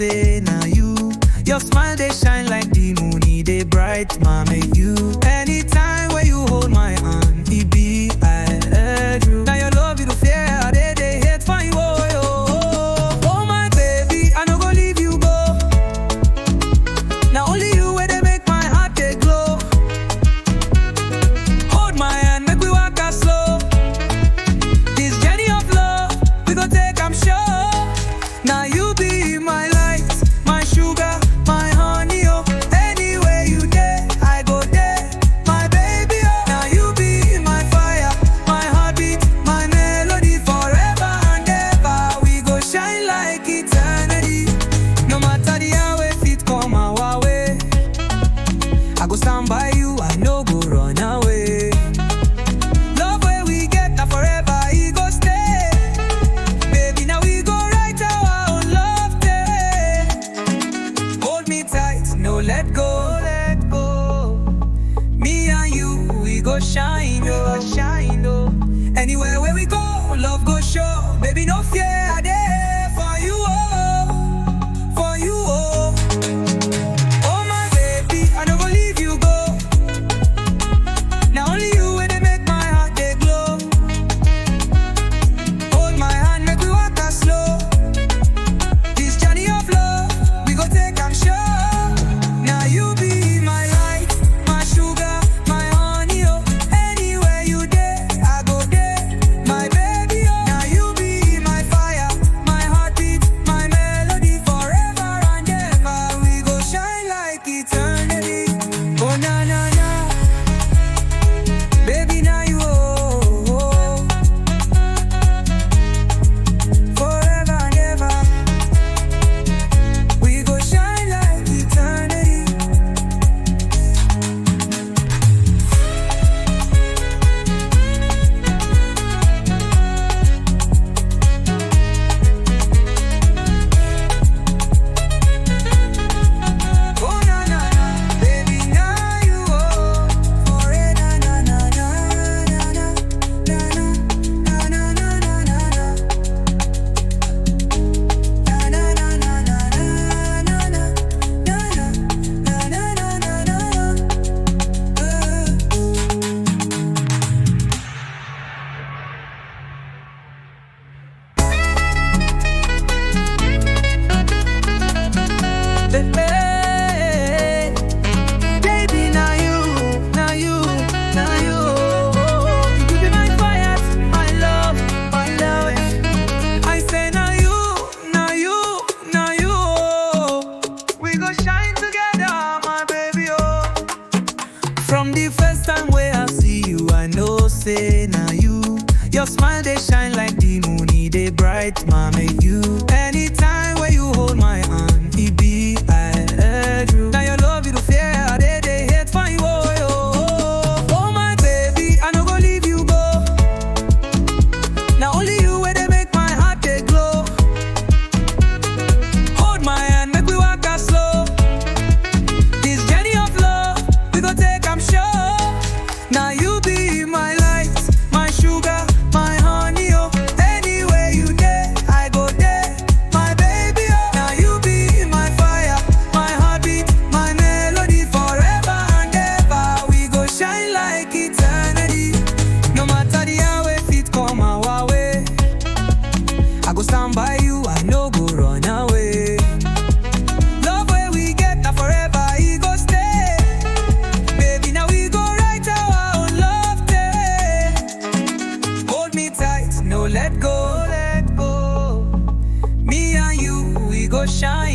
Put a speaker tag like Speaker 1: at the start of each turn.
Speaker 1: say now you. Your smile they shine like the moon, they bright, mama you. Anytime when you hold my hand, it be I agree. Now your love you do fear, they hate for you. Oh my baby, I no go leave you go. Now only you where they make my heart they glow. Hold my hand, make we walk as slow. This journey of love, we go take, I'm sure. Now you be my light, my sugar, my honey, oh. Anywhere you there, I go there, my baby, oh. Now you be my fire, my heartbeat, my melody. Forever and ever, we go shine like eternity. No matter the hour if it come our way, I go stand by you, I no go run away. Love where we get that forever, it go stay. Baby, now we go right our own love day. Hold me tight, no let go, let go. Me and you, we go shine, oh. Anywhere where we go, love go show. Baby, no fear, I there for you, oh, for you, oh. Oh my baby, I no go leave you go. Now only you where they make my heart they glow. Hold my hand, make we walk as slow. This journey of love, we go take, I'm sure. Now you be my light, my sugar, my honey, oh. Anywhere you there, I go there, my baby, oh. Now you be my fire, my heartbeat, my melody. Forever and ever, we go shine like eternity. Oh na na na, baby, now you, oh. Forever and ever, we go shine like eternity. Oh na na na, baby, now you, oh. Forever na na na na na na na na na na na na. Na na na na na na na na na na na na na. Hey, baby, now you, now you, now you. You be my fire, my love, my love. I say now you, now you, now you. We go shine together, my baby, oh. From the first time where I see you, I know say now you. Your smile they shine like the moon, they bright, mama you. Anytime when you hold my hand, it be I agree. Now your love you do fear, they hate for you, oh my baby, I no go leave you go. Now only you where they make my heart they glow. Hold my hand, make we walk as slow. This journey of love, we go take, I'm sure. Now you be my light, my sugar, my honey, oh. Anywhere you there, I go there, my baby, oh. Now you be my fire, my heartbeat, my melody. Forever and ever, we go shine like eternity. No matter the hour if it come our way, I go stand by you, I no go run away. Love where we get that forever, it go stay. Baby, now we go right our own love day. Hold me tight, no let go, let go. Me and you, we go shine